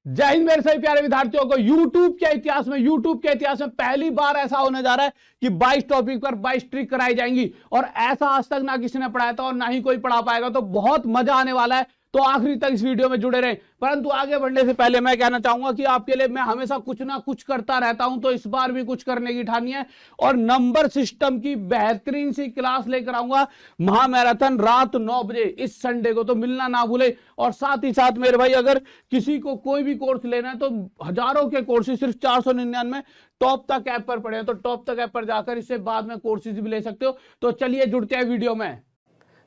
जय हिंद मेरे सभी प्यारे विद्यार्थियों को। यूट्यूब के इतिहास में पहली बार ऐसा होने जा रहा है कि 22 टॉपिक पर 22 ट्रिक कराई जाएंगी और ऐसा आज तक ना किसी ने पढ़ाया था और ना ही कोई पढ़ा पाएगा। तो बहुत मजा आने वाला है, तो आखिरी तक इस वीडियो में जुड़े रहें। परंतु आगे बढ़ने से पहले मैं कहना चाहूंगा कि आपके लिए मैं हमेशा कुछ ना कुछ करता रहता हूं, तो इस बार भी कुछ करने की ठानी है और नंबर सिस्टम की बेहतरीन सी क्लास लेकर आऊंगा। महामैराथन रात 9 बजे इस संडे को, तो मिलना ना भूले। और साथ ही साथ मेरे भाई, अगर किसी को कोई भी कोर्स लेना है तो हजारों के कोर्सेज सिर्फ 499 टॉप तक ऐप पर पड़े हैं, तो टॉप तक ऐप पर जाकर इससे बाद में कोर्सेज भी ले सकते हो। तो चलिए जुड़ते हैं वीडियो में।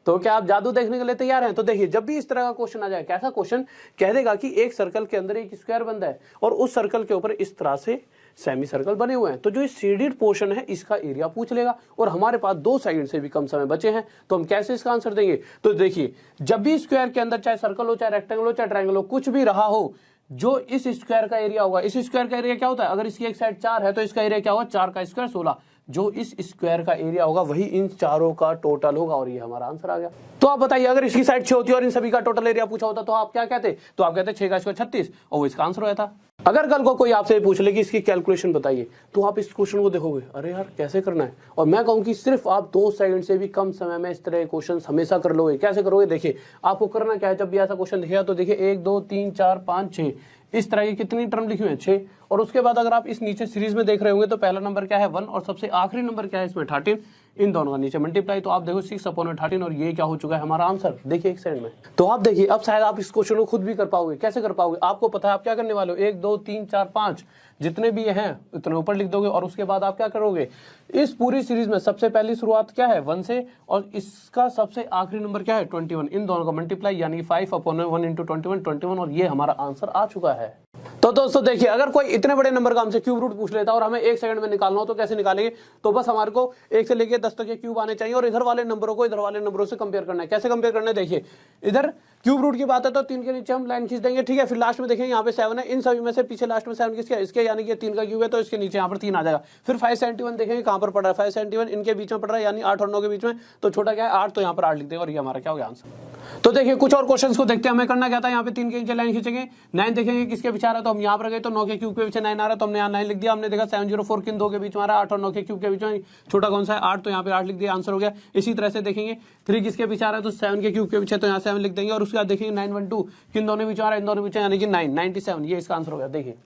तो क्या आप जादू देखने के लिए तैयार हैं? तो देखिए, जब भी इस तरह का क्वेश्चन आ जाए, कैसा क्वेश्चन कह देगा कि एक सर्कल के अंदर एक स्क्वायर बनता है और उस सर्कल के ऊपर इस तरह से सेमी सर्कल बने हुए हैं, तो जो शेडेड पोर्शन है इसका एरिया पूछ लेगा और हमारे पास 2 सेकंड से भी कम समय बचे हैं, तो हम कैसे इसका आंसर देंगे? तो देखिए, जब भी स्क्वायर के अंदर चाहे सर्कल हो, चाहे रेक्टेंगल हो, चाहे ट्रायंगल हो, कुछ भी रहा हो, जो इस स्क्वायर का एरिया होगा, इस स्क्वायर का एरिया क्या होता है? अगर इसकी एक साइड 4 है तो इसका एरिया क्या होगा? 4 का स्क्वायर 16। जो इस स्क्वायर का एरिया होगा वही इन चारों का टोटल होगा और ये हमारा आंसर आ गया। तो आप बताइए, अगर इसकी साइड 6 होती और इन सभी का टोटल एरिया पूछा होता तो आप क्या कहते? तो आप कहते 6 का स्क्वायर 36 और वो इसका आंसर हो जाता। अगर कल को कोई आपसे पूछ ले कि इसकी कैलकुलेशन बताइए, तो आप इस क्वेश्चन को देखोगे, अरे यार कैसे करना है, और मैं कहूं कि सिर्फ आप 2 सेकंड से भी कम समय में इस तरह क्वेश्चन हमेशा कर लोगे। कैसे करोगे? देखिए, आपको करना क्या है, जब भी ऐसा क्वेश्चन दिखेगा तो देखिए 1 2 3 4 5 6 इस तरह की कितनी टर्म लिखी हुई है? 6। और उसके बाद अगर आप इस नीचे सीरीज में देख रहे होंगे तो पहला नंबर क्या है? 1 और सबसे आखिरी नंबर क्या है इसमें? 13। इन दोनों का नीचे मल्टीप्लाई, तो आप देखो 6/13 और ये क्या हो चुका है? हमारा आंसर। देखिए एक सेकंड में। तो आप देखिए, अब शायद आप इस क्वेश्चन को खुद भी कर पाओगे। कैसे कर पाओगे? आपको पता है आप क्या करने वाले हो। 1 2 3 4 5 जितने भी हैं उतने ऊपर लिख दोगे और उसके बाद आप क्या करोगे? इस पूरी सीरीज में सबसे पहली शुरुआत क्या है? 1 से, और इसका सबसे आखिरी नंबर क्या है? 21। इन दोनों का मल्टीप्लाई यानी 5/1 × 21 और ये हमारा आंसर आ चुका है। तो दोस्तों देखिए, अगर कोई इतने बड़े नंबर का हमसे क्यूब रूट पूछ लेता और हमें 1 सेकंड में निकालना हो तो कैसे निकालेंगे? तो बस हमारे को 1 से लेके 10 तक के क्यूब आने चाहिए और इधर वाले नंबरों को इधर वाले नंबरों से कंपेयर करना है। कैसे कंपेयर करना है? देखिए, इधर क्यूब रूट की बात है तो 3 के नीचे हम लाइन खींच देंगे, ठीक है। फिर लास्ट में देखेंगे यहाँ पे 7 है, इन सभी में से पीछे लास्ट में 7 किसका है? इसके, यानी कि 3 का क्यूब है तो इसके नीचे यहाँ पर 3 आ जाएगा। फिर 571 देखेंगे कहाँ पर पड़ रहा है? 571 इनके बीच में पड़ रहा है, यानी 8 और 9 के बीच में, तो छोटा क्या है? 8, तो यहाँ पर 8 लिख देगा और ये हमारा क्या हो गया? आंसर। तो देखिए, कुछ और क्वेश्चंस को देखते हैं। हमें करना क्या था? यहाँ पे 3 के नीचे लाइन खींचेंगे, 9 देखेंगे किसके पीछे आ रहा है, तो हम यहाँ पर गए तो 9 के क्यूब के पीछे 9 आ रहा है, तो हमने यहाँ 9 लिख दिया। हमने देखा 704 किन 2 के बीच में आ रहा है? 8 और 9 के क्यूब के बीच में छोटा कौन सा है? 8, तो यहाँ पे 8 लिख दिया, आंसर हो गया। इसी तरह से देखेंगे 3 किसके पीछे आ रहा है? तो 7 के क्यूब के पीछे, तो यहाँ 7 लिख देंगे और उसके बाद देखेंगे 912 किन दोनों बीच आ रहा है? इन दोनों बीच, यानी कि 997, ये इसका आंसर हो गया। देखिए,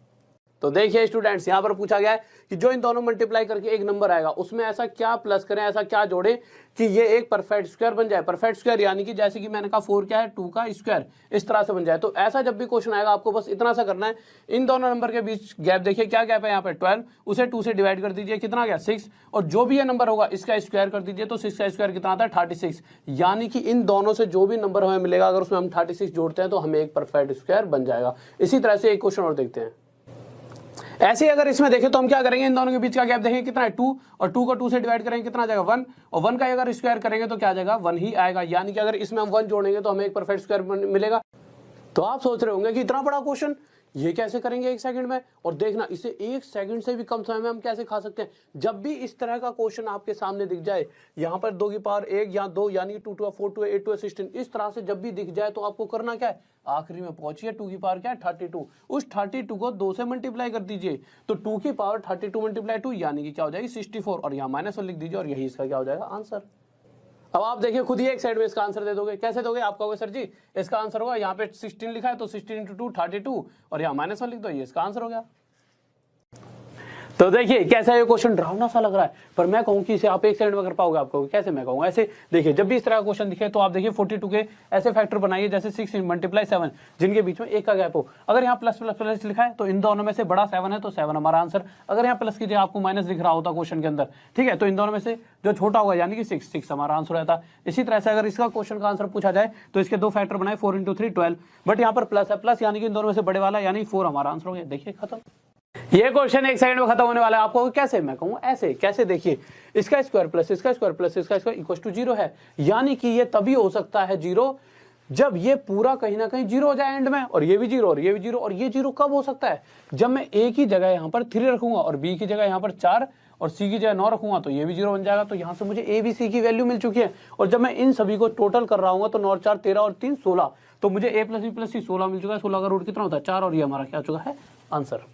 तो देखिए स्टूडेंट्स, यहाँ पर पूछा गया है कि जो इन दोनों मल्टीप्लाई करके एक नंबर आएगा उसमें ऐसा क्या प्लस करें, ऐसा क्या जोड़ें कि ये एक परफेक्ट स्क्वायर बन जाए। परफेक्ट स्क्वायर यानी कि जैसे कि मैंने कहा 4 क्या है? 2 का स्क्वायर, इस तरह से बन जाए। तो ऐसा जब भी क्वेश्चन आएगा आपको बस इतना सा करना है, इन दोनों नंबर के बीच गैप देखिए, क्या गैप है यहाँ पे? 12, उसे 2 से डिवाइड कर दीजिए, कितना गया? 6, और जो भी ये नंबर होगा इसका स्क्वायर कर दीजिए, तो 6 का स्क्वायर कितना आता है? 36। यानी कि इन दोनों से जो भी नंबर हमें मिलेगा, अगर उसमें हम 36 जोड़ते हैं तो हमें एक परफेक्ट स्क्वायर बन जाएगा। इसी तरह से एक क्वेश्चन और देखते हैं। ऐसे अगर इसमें देखें तो हम क्या करेंगे? इन दोनों के बीच का गैप देखेंगे कितना है? 2, और 2 को 2 से डिवाइड करेंगे, कितना आ जाएगा? 1, और 1 का अगर स्क्वायर करेंगे तो क्या आ जाएगा? 1 ही आएगा। यानी कि अगर इसमें हम 1 जोड़ेंगे तो हमें एक परफेक्ट स्क्वायर मिलेगा। तो आप सोच रहे होंगे कि इतना बड़ा क्वेश्चन ये कैसे करेंगे 1 सेकंड में? और देखना, इसे 1 सेकंड से भी कम समय में हम कैसे खा सकते हैं। जब भी इस तरह का क्वेश्चन आपके सामने दिख जाए, यहाँ पर 2 की पावर 1 या 2, यानी 2 2 4 2 8 2 16, इस तरह से जब भी दिख जाए तो आपको करना क्या है? आखिरी में पहुंचिए, 2 की पावर क्या है? 32। उस 32 को 2 से मल्टीप्लाई कर दीजिए, तो 2 की पावर 32 मल्टीप्लाई 2 यानी कि क्या हो जाएगी? 64, और यहाँ -1 लिख दीजिए और यही इसका क्या हो जाएगा? आंसर। अब आप देखिए, खुद ही एक साइड में इसका आंसर दे दोगे। कैसे दोगे? आप कहोगे सर जी इसका आंसर होगा, यहाँ पे 16 लिखा है तो 16 × 2 32 और यहाँ -1 लिख दो, ये इसका आंसर हो गया। तो देखिए कैसा ये क्वेश्चन डरावना सा लग रहा है, पर मैं कहूँ कि इसे आप 1 सेकंड में कर पाओगे। आप कहोगे कैसे? मैं कहूँगा ऐसे। देखिए, जब भी इस तरह का क्वेश्चन दिखे तो आप देखिए 42 के ऐसे फैक्टर बनाइए जैसे 6 × 7 जिनके बीच में 1 का गैप हो। अगर यहाँ प्लस प्लस प्लस लिखा है तो इन दोनों में से बड़ा 7 है तो 7 हमारा आंसर। अगर यहाँ प्लस की जगह आपको माइनस दिख रहा होता क्वेश्चन के अंदर, ठीक है, तो इन दोनों में से जो छोटा होगा यानी कि 6 हमारा आंसर रहता। इसी तरह से अगर इसका क्वेश्चन का आंसर पूछा जाए तो इसके 2 फैक्टर बनाए, 4 × 3 12, बट यहाँ पर प्लस है, प्लस यानी कि इन दोनों में से बड़े वाला यानी 4 हमारा आंसर हो गया। देखिए खत्म। ये क्वेश्चन 1 सेकंड में खत्म होने वाला है। आपको कैसे? मैं कहूँ ऐसे। कैसे? देखिए, इसका स्क्वायर प्लस इसका स्क्वायर प्लस इसका स्क्वायर इक्वल टू 0 है, यानी कि ये तभी हो सकता है 0 जब ये पूरा कहीं ना कहीं 0 हो जाए एंड में, और ये भी 0 और ये भी 0। और ये 0 कब हो सकता है? जब मैं a की जगह यहाँ पर 3 रखूंगा और b की जगह यहाँ पर 4 और सी की जगह 9 रखूंगा तो ये भी 0 बन जाएगा। तो यहाँ से मुझे ए बी सी की वैल्यू मिल चुकी है। और जब मैं इन सभी को टोटल कर रहा हूँ तो 9 और 4 13 और 3 16, तो मुझे ए प्लस बी प्लस सी 16 मिल चुका है। 16 का रूट कितना होता है 4, और ये हमारा क्या चुका है आंसर।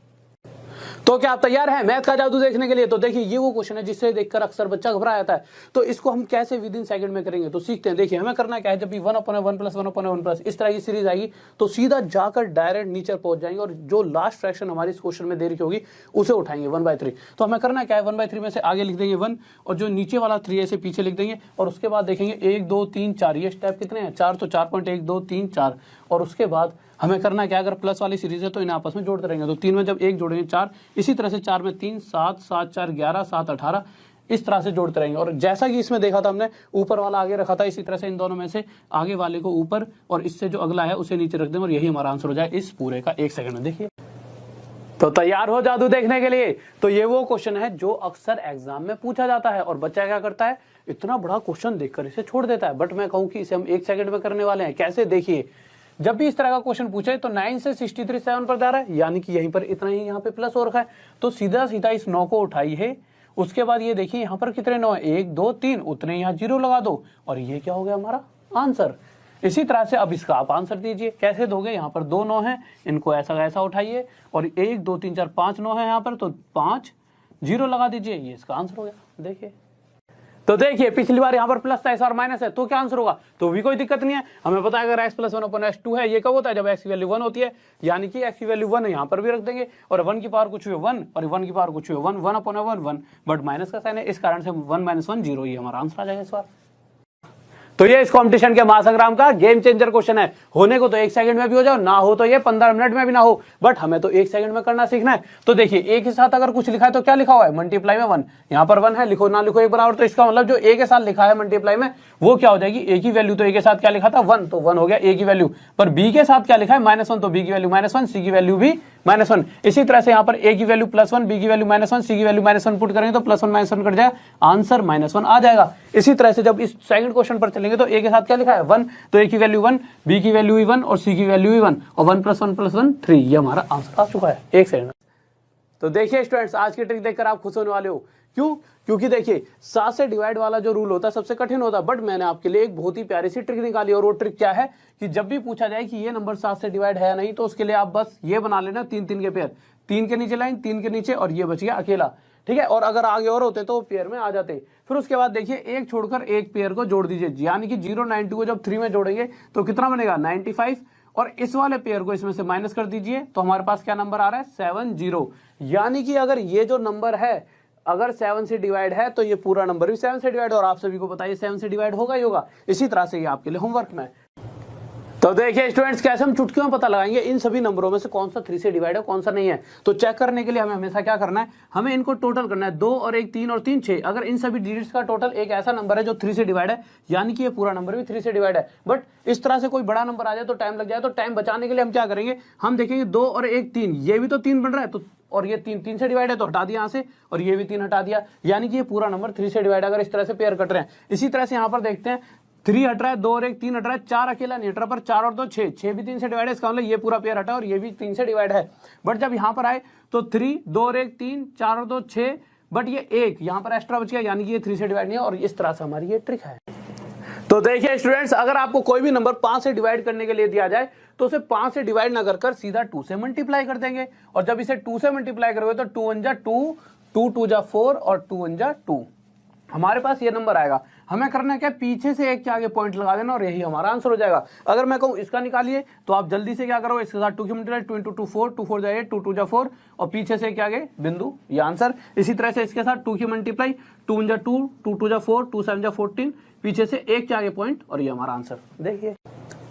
तो क्या आप तैयार हैं मैथ का जादू देखने के लिए? तो देखिए ये वो क्वेश्चन है जिससे देखकर अक्सर बच्चा घबरा जाता है। तो इसको हम कैसे विद इन सेकंड में करेंगे तो सीखते हैं। देखिए हमें करना क्या है, जब भी 1/1 प्लस 1/1 प्लस इस तरह की सीरीज आएगी तो सीधा जाकर डायरेक्ट नीचे पहुंच जाएंगे और जो लास्ट फ्रैक्शन हमारी इस क्वेश्चन में दे रखी होगी उसे उठाएंगे 1/3। तो हमें करना क्या है, 1/3 में से आगे लिख देंगे 1 और जो नीचे वाला 3 से पीछे लिख देंगे और उसके बाद देखेंगे 1 2 3 4 ये स्टेप कितने हैं 4, तो 4.1 2 3 4। और उसके बाद हमें करना क्या, अगर प्लस वाली सीरीज है तो इन्हें आपस में जोड़ते रहेंगे। तो 3 में जब 1 जोड़ेंगे 4, इसी तरह से 4 में 3 7 7 4 11 7 18 इस तरह से जोड़ते रहेंगे। और जैसा कि इसमें देखा था हमने ऊपर वाला आगे रखा था, इसी तरह से इन दोनों में से आगे वाले को ऊपर और इससे जो अगला है उसे नीचे रख दें और यही हमारा आंसर हो जाए इस पूरे का 1 सेकंड में। देखिए तो तैयार हो जादू देखने के लिए? तो ये वो क्वेश्चन है जो अक्सर एग्जाम में पूछा जाता है और बच्चा क्या करता है, इतना बड़ा क्वेश्चन देखकर इसे छोड़ देता है। बट मैं कहूं कि इसे हम 1 सेकंड में करने वाले हैं। कैसे, देखिए जब भी इस तरह का क्वेश्चन पूछे तो 9 से 63 7 पर जा रहा है, यानी कि यहीं पर इतना ही यहाँ पे प्लस हो रखा है। तो सीधा सीधा इस 9 को उठाई है। उसके बाद ये देखिए यहाँ पर कितने 9 है 1 2 3, उतने यहाँ 0 लगा दो और ये क्या हो गया हमारा आंसर। इसी तरह से अब इसका आप आंसर दीजिए। कैसे दोगे, यहाँ पर 2 9 है, इनको ऐसा ऐसा उठाइए और 1 2 3 4 5 9 है यहाँ पर, तो 5 0 लगा दीजिए, ये इसका आंसर हो गया। देखिए तो देखिए पिछली बार यहाँ पर प्लस था, इस बार माइनस है, तो क्या आंसर होगा? तो भी कोई दिक्कत नहीं है। हमें पता है अगर x प्लस 1/x2 है, ये कब होता है जब x की वैल्यू 1 होती है, यानी कि x की वैल्यू 1 यहाँ पर भी रख देंगे और 1 की पावर कुछ हुए 1 और 1 की पावर कुछ हुए 1 1/1 1, बट माइनस का साइन है, इस कारण से 1 - 1 0, ये हमारा आंसर आ जाएगा इस बार। तो ये इस कंपटीशन के महासंग्राम का गेम चेंजर क्वेश्चन है। होने को तो 1 सेकंड में भी हो जाओ, ना हो तो ये 15 मिनट में भी ना हो, बट हमें तो 1 सेकंड में करना सीखना है। तो देखिए एक के साथ अगर कुछ लिखा है तो क्या लिखा हुआ है, मल्टीप्लाई में 1, यहाँ पर 1 है, लिखो ना लिखो एक बराबर। तो इसका मतलब जो ए के साथ लिखा है मल्टीप्लाई में वो क्या हो जाएगी, ए की वैल्यू। तो ए के साथ क्या लिखा था 1, तो 1 हो गया ए की वैल्यू। पर बी के साथ क्या लिखा है -1, तो बी की वैल्यू -1, सी की वैल्यू भी -1। इसी तरह से यहाँ पर ए की वैल्यू +1, बी की वैल्यू -1, सी की वैल्यू -1 पुट करेंगे तो +1 - 1 कट जाएगा, आंसर -1 आ जाएगा। इसी तरह से जब इस सेकंड क्वेश्चन पर चलेंगे तो ए के साथ क्या लिखा है 1, तो ए की वैल्यू 1, बी की वैल्यू 1 और सी की वैल्यू 1 और 1 + 1 + 1 3, ये हमारा आंसर आ चुका है 1 सेकंड में। तो देखिए स्टूडेंट्स आज की ट्रिक देखकर आप खुश होने वाले हो। क्यों? क्योंकि देखिए 7 से डिवाइड वाला जो रूल होता है सबसे कठिन होता है, बट मैंने आपके लिए एक बहुत ही प्यारी सी ट्रिक निकाली। और वो ट्रिक क्या है कि जब भी पूछा जाए कि ये नंबर 7 से डिवाइड है या नहीं, तो उसके लिए आप बस ये बना लेना 3 के पेयर, 3 के नीचे लाइन, 3 के नीचे, और ये बच गया अकेला, ठीक है। और अगर आगे और होते तो वो पेयर में आ जाते। फिर उसके बाद देखिए एक छोड़कर एक पेयर को जोड़ दीजिए, यानी कि 0 92 को जब 3 में जोड़ेंगे तो कितना बनेगा 95, और इस वाले पेयर को इसमें से माइनस कर दीजिए तो हमारे पास क्या नंबर आ रहा है 70। यानी कि अगर ये जो नंबर है अगर 7 से डिवाइड है तो ये पूरा नंबर भी 7 से डिवाइड, और आप सभी को पता है 7 से डिवाइड होगा ही होगा। इसी तरह से ये आपके लिए होमवर्क में। तो देखिए स्टूडेंट्स कैसे हम चुटकियों में पता लगाएंगे इन सभी नंबरों में से कौन सा 3 से डिवाइड है कौन सा नहीं है। तो चेक करने के लिए हमें हमेशा क्या करना है, हमें इनको टोटल करना है। 2 और 1 3 और 3 6। अगर इन सभी डिजिट्स का टोटल एक ऐसा नंबर है जो 3 से डिवाइड है, यानी कि ये पूरा नंबर भी 3 से डिवाइड है। बट इस तरह से कोई बड़ा नंबर आ जाए तो टाइम लग जाए, तो टाइम बचाने के लिए हम क्या करेंगे, हम देखेंगे 2 और 1 3, ये भी तो 3 बन रहा है, तो और ये 3 से डिवाइड है तो हटा दिया यहाँ से, और ये भी 3 हटा दिया, यानी कि ये पूरा नंबर 3 से डिवाइड। अगर इस तरह से पेयर कट रहे हैं, इसी तरह से यहाँ पर देखते हैं 3 हट रहा है, 2 और 1 3 हट रहा है, 4 अकेला नहीं हट रहा, पर 4 और 2 6, 6 भी 3 से डिवाइड है, इसका मतलब ये पूरा पेयर हटा और ये भी 3 से डिवाइड है। बट जब यहाँ पर आए तो 3 2 और 1 3 4 और 2 6, बट ये 1 यहाँ पर एक्स्ट्रा बच गया, यानी कि ये 3 से डिवाइड नहीं है। और इस तरह से हमारी ये ट्रिक है। तो देखिए स्टूडेंट्स अगर आपको कोई भी नंबर 5 से डिवाइड करने के लिए दिया जाए तो उसे 5 से डिवाइड ना कर सीधा 2 से मल्टीप्लाई कर देंगे, और जब इसे 2 से मल्टीप्लाई करोगे तो 2 1 जा 2, 2 2 जा 4 और 2 1 जा 2, हमारे पास ये नंबर आएगा। हमें करना क्या, पीछे से एक के आगे पॉइंट लगा देना और यही हमारा आंसर हो जाएगा। अगर मैं कहूँ इसका निकालिए तो आप जल्दी से क्या करो, इसके साथ 2 की मल्टीप्लाई 2 × 2 4, 2 4 जाइए 2 2 जा 4 और पीछे से क्या आगे बिंदु, ये आंसर। इसी तरह से इसके साथ 2 की मल्टीप्लाई 2 1 जा 2, 2 2 जा 4, 2 7 जा 14, पीछे से एक के आगे पॉइंट और ये हमारा आंसर। देखिए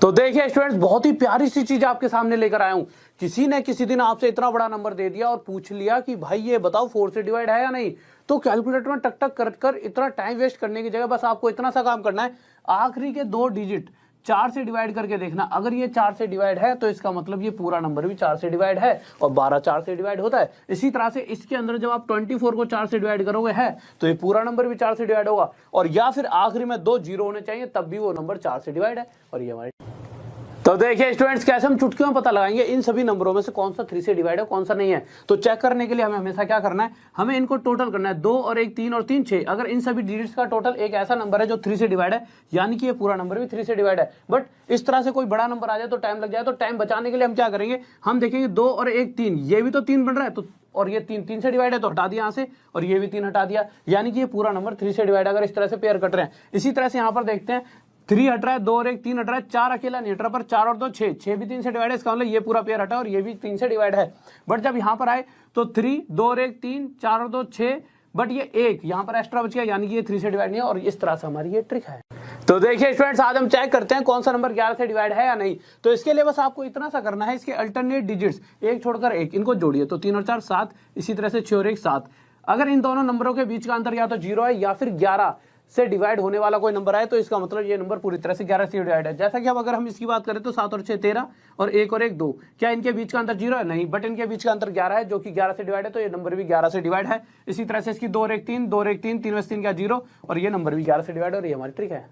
तो देखिए स्टूडेंट्स बहुत ही प्यारी सी चीज आपके सामने लेकर आया हूं। किसी ने किसी दिन आपसे इतना बड़ा नंबर दे दिया और पूछ लिया कि भाई ये बताओ 4 से डिवाइड है या नहीं, तो कैलकुलेटर में टक टक कर इतना टाइम वेस्ट करने की जगह बस आपको इतना सा काम करना है, आखिरी के 2 डिजिट 4 से डिवाइड करके देखना। अगर ये 4 से डिवाइड है तो इसका मतलब ये पूरा नंबर भी 4 से डिवाइड है, और 12 4 से डिवाइड होता है। इसी तरह से इसके अंदर जब आप 24 को 4 से डिवाइड करोगे है तो ये पूरा नंबर भी 4 से डिवाइड होगा, और या फिर आखिरी में 2 जीरो होने चाहिए तब भी वो नंबर 4 से डिवाइड है। और ये हमारी तो देखिए स्टूडेंट्स, कैसे हम चुटकियों में पता लगाएंगे इन सभी नंबरों में से कौन सा 3 से डिवाइड है कौन सा नहीं है। तो चेक करने के लिए हमें हमेशा क्या करना है, हमें इनको टोटल करना है। 2 और 1 3 और 3 6। अगर इन सभी डिजिट्स का टोटल एक ऐसा नंबर है जो 3 से डिवाइड है, यानी कि ये पूरा नंबर भी 3 से डिवाइड है। बट इस तरह से कोई बड़ा नंबर आ जाए तो टाइम लग जाए, तो टाइम बचाने के लिए हम क्या करेंगे, हम देखेंगे 2 और 1 3, ये भी तो 3 बन रहा है, तो और ये 3 से डिवाइड है तो हटा दिया यहाँ से, और ये भी 3 हटा दिया, यानी कि ये पूरा नंबर 3 से डिवाइड है। अगर इस तरह से पेयर कट रहे हैं, इसी तरह से यहाँ पर देखते हैं 3 हट रहा है, 2 और 1 3 हट रहा है, 4 अकेला नहीं हट रहा, पर 4 और 2 6, 6 भी 3 से डिवाइड है, इसका मतलब ये पूरा पेयर हटा और ये भी 3 से डिवाइड है। बट जब यहाँ पर आए तो 3 2 और 1 3 4 और 2 6, बट ये एक यहाँ पर एक्स्ट्रा बच गया, यानी कि ये 3 से डिवाइड नहीं है, और इस तरह से हमारी ये ट्रिक है। तो देखिए स्टूडेंट्स, आज हम चेक करते हैं कौन सा नंबर 11 से डिवाइड है या नहीं। तो इसके लिए बस आपको इतना सा करना है, इसके अल्टरनेट डिजिट्स एक छोड़कर एक, इनको जोड़िए, तो 3 और 4 7, इसी तरह से 6 और 1 7। अगर इन दोनों नंबरों के बीच का अंतर या तो 0 है या फिर 11 से डिवाइड होने वाला कोई नंबर आए, तो इसका मतलब ये नंबर पूरी तरह से 11 से डिवाइड है। जैसा कि अब अगर हम इसकी बात करें तो 7 और 6 13, और 1 और 1 2, क्या इनके बीच का अंतर 0 है? नहीं, बट इनके बीच का अंतर 11 है, जो कि 11 से डिवाइड है, तो ये नंबर भी 11 से डिवाइड है। इसी तरह से इसकी 2 और 1 3 2 और 1 3 3 में से 3 का 0, और ये नंबर भी 11 से डिवाइड, और ये हमारी ट्रिक है।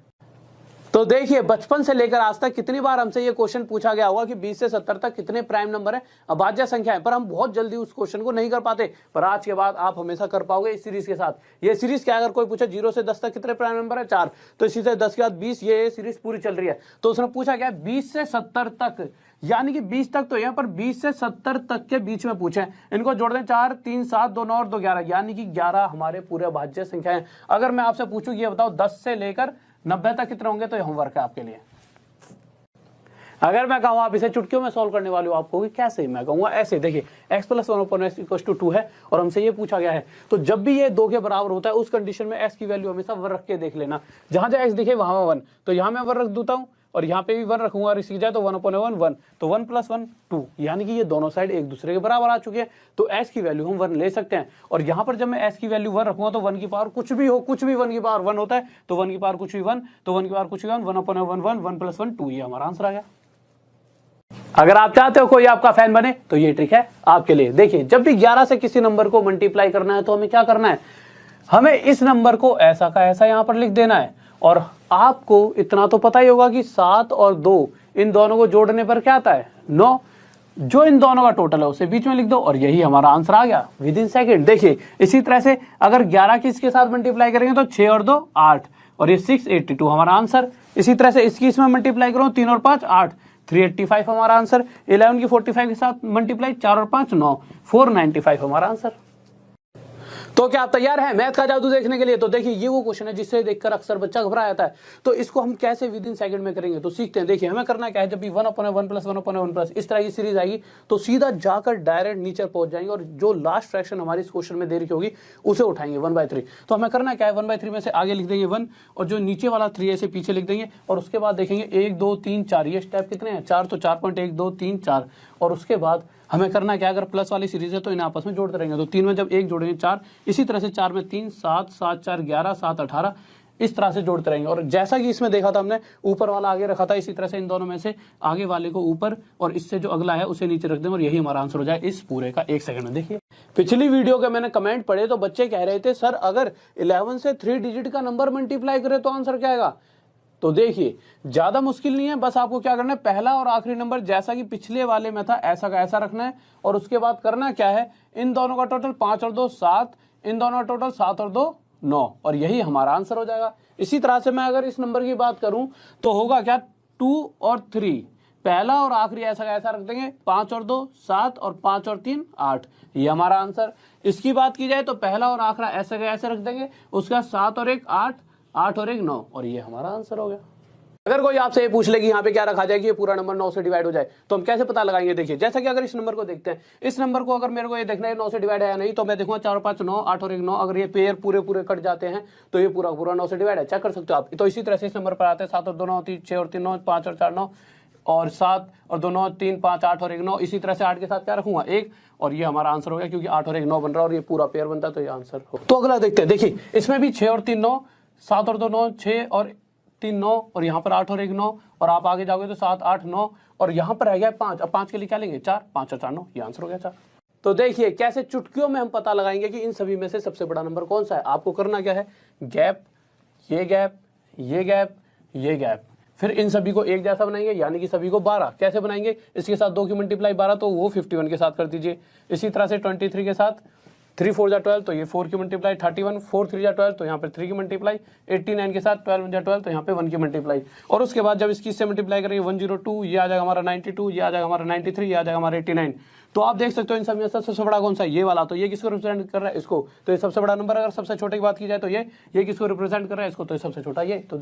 तो देखिए, बचपन से लेकर आज तक कितनी बार हमसे ये क्वेश्चन पूछा गया होगा कि 20 से 70 तक कितने प्राइम नंबर है, अभाज्य संख्या है, पर हम बहुत जल्दी उस क्वेश्चन को नहीं कर पाते। पर आज के बाद आप हमेशा कर पाओगे इस सीरीज के साथ। ये सीरीज क्या, अगर कोई पूछे 0 से 10 तक कितने प्राइम नंबर है, 4, तो इसी से 10 के बाद 20, ये सीरीज पूरी चल रही है। तो उसने पूछा क्या, 20 से 70 तक, यानी कि 20 तक तो यहाँ पर 20 से 70 तक के बीच में पूछे। इनको जोड़ दें, 4 3 7 2 9 और 2 11, यानी कि 11 हमारे पूरे अभाज्य संख्या है। अगर मैं आपसे पूछूं ये बताओ 10 से लेकर 90 तक कितने होंगे, तो ये होमवर्क है आपके लिए। अगर मैं कहूँ आप इसे चुटकियों में सॉल्व करने वाले हो, आप कहोगे कैसे? मैं कहूँगा ऐसे, देखिए x + 1/x = 2 है, और हमसे ये पूछा गया है, तो जब भी ये 2 के बराबर होता है उस कंडीशन में x की वैल्यू हमेशा 1 रख के देख लेना। जहां जहां x दिखे वहां 1, तो यहाँ मैं 1 रख देता हूँ, और यहाँ पे भी 1 रखूंगा, और इसकी जाए तो 1/1 1, तो 1 + 1 2, यानी कि ये दोनों साइड एक दूसरे के बराबर आ चुके हैं। तो x की वैल्यू हम 1 ले सकते हैं, और यहाँ पर जब मैं x की वैल्यू 1 रखूंगा तो 1 की पावर कुछ भी हो, कुछ भी 1 की पावर 1 होता है, तो 1 की पावर कुछ भी 1, तो 1 की पावर कुछ भी 1, 1/1 1, 1 + 1 2, ये हमारा आंसर आ गया। अगर आप चाहते हो कोई आपका फैन बने तो ये ट्रिक है आपके लिए। देखिए, जब भी 11 से किसी नंबर को मल्टीप्लाई करना है तो हमें क्या करना है, हमें इस नंबर को ऐसा का ऐसा यहां पर लिख देना है। और आपको इतना तो पता ही होगा कि 7 और 2 इन दोनों को जोड़ने पर क्या आता है, 9, जो इन दोनों का टोटल है उसे बीच में लिख दो, और यही हमारा आंसर आ गया विद इन सेकेंड। देखिए, इसी तरह से अगर 11 किसके साथ मल्टीप्लाई करेंगे तो 6 और 2 8, और ये 682 हमारा आंसर। इसी तरह से इसकी इसमें मल्टीप्लाई करो, 3 और 5 8, 385 हमारा आंसर। 11 की 45 के साथ मल्टीप्लाई, 4 और 5 9, 495 हमारा आंसर। तो क्या आप तैयार हैं मैथ का जादू देखने के लिए? तो देखिए, ये वो क्वेश्चन है जिससे देखकर अक्सर बच्चा घबरा जाता है। तो इसको हम कैसे विद इन सेकंड में करेंगे, तो सीखते हैं। देखिए, हमें करना क्या है, जब भी 1/1 + 1/1 इस तरह की सीरीज आएगी तो सीधा जाकर डायरेक्ट नीचे पहुंच जाएंगे, और जो लास्ट फ्रैक्शन हमारी इस क्वेश्चन में दे रखी होगी उसे उठाएंगे 1/3। तो हमें करना क्या है, 1/3 में से आगे लिख देंगे 1, और जो नीचे वाला 3 ऐसे पीछे लिख देंगे, और उसके बाद देखेंगे 1 2 3 4, ये स्टेप कितने हैं, 4, तो 4.1 2 3 4, और उसके बाद हमें करना क्या, अगर प्लस वाली सीरीज है तो इन्हें आपस में जोड़ते रहेंगे। तो 3 में जब 1 जोड़ेंगे 4, इसी तरह से 4 में 3 7 7 4 11 7 18, इस तरह से जोड़ते रहेंगे। और जैसा कि इसमें देखा था हमने, ऊपर वाला आगे रखा था, इसी तरह से इन दोनों में से आगे वाले को ऊपर, और इससे जो अगला है उसे नीचे रख दें, और यही हमारा आंसर हो जाए इस पूरे का 1 सेकंड में। देखिए, पिछली वीडियो के मैंने कमेंट पढ़े तो बच्चे कह रहे थे सर अगर 11 से 3 डिजिट का नंबर मल्टीप्लाई करे तो आंसर क्या आएगा। तो देखिए, ज्यादा मुश्किल नहीं है, बस आपको क्या करना है, पहला और आखिरी नंबर जैसा कि पिछले वाले में था ऐसा का ऐसा रखना है, और उसके बाद करना क्या है, इन दोनों का टोटल 5 और 2 7, इन दोनों का टोटल 7 और 2 9, और यही हमारा आंसर हो जाएगा। इसी तरह से मैं अगर इस नंबर की बात करूं तो होगा क्या, 2 और 3, पहला और आखिरी ऐसा का ऐसा रख देंगे, 5 और 2 7, और 5 और 3 8, ये हमारा आंसर। इसकी बात की जाए तो पहला और आखिरा ऐसा का ऐसा रख देंगे, उसका 7 और 1 8, 8 और 1 9, और ये हमारा आंसर हो गया। अगर कोई आपसे ये पूछ ले कि यहाँ पे क्या रखा जाए कि ये पूरा नंबर 9 से डिवाइड हो जाए, तो हम कैसे पता लगाएंगे? देखिए, जैसा कि अगर इस नंबर को देखते हैं, इस नंबर को अगर मेरे को ये देखना है 9 से डिवाइड है या नहीं, तो मैं देखूंगा 4 और 5 9, 8 और 1 9, अगर ये पेयर पूरे पूरे कट जाते हैं तो ये पूरा पूरा 9 से डिवाइड है, चेक कर सकते हो आप। तो इसी तरह से इस नंबर पर आते हैं 7 और 2 9, 6 और 3 9, 5 और 4 9, और 7 और 2 9 3 5 8 और 1 9, इसी तरह से 8 के साथ क्या रखूंगा 1, और ये हमारा आंसर हो गया, क्योंकि 8 और 1 9 बन रहा है और ये पूरा पेयर बनता है, तो ये आंसर हो। तो अगला देखते हैं। देखिए, इसमें भी 6 और 3 9, 7 और 2 9 6 और 3 9, और यहाँ पर 8 और 1 9, और आप आगे जाओगे तो 7 8 9, और यहाँ पर रह गया 5। अब 5 के लिए क्या लेंगे 4, 5 और 4 9, ये आंसर हो गया 4। तो देखिए कैसे चुटकियों में हम पता लगाएंगे कि इन सभी में से सबसे बड़ा नंबर कौन सा है। आपको करना क्या है, गैप, ये गैप, ये गैप, ये गैप, फिर इन सभी को एक जैसा बनाएंगे, यानी कि सभी को 12 कैसे बनाएंगे, इसके साथ 2 की मल्टीप्लाई 12 तो वो 51 के साथ कर दीजिए। इसी तरह से 23 के साथ 3 4 जा 12 तो ये 4 की मल्टीप्लाई, 31 4 3 जा 12 तो यहाँ पे 3 की मल्टीप्लाई, 89 के साथ 12 जा 12 तो यहाँ पे 1 की मल्टीप्लाई। और उसके बाद जब इसकी इससे मल्टीप्लाई करेंगे 102, ये आ जाएगा हमारा 92, ये आ जाएगा हमारा 93, ये आ जाएगा हमारा 89। तो आप देख सकते हो इन सब में सबसे बड़ा कौन सा है, ये वाला। तो ये किसको रिप्रेजेंट कर रहा है, इसको। तो ये सबसे बड़ा नंबर। अगर सबसे छोटे की बात की जाए तो ये किसको रिप्रेजेंट कर रहा है, इसको। तो ये सबसे छोटा ये। तो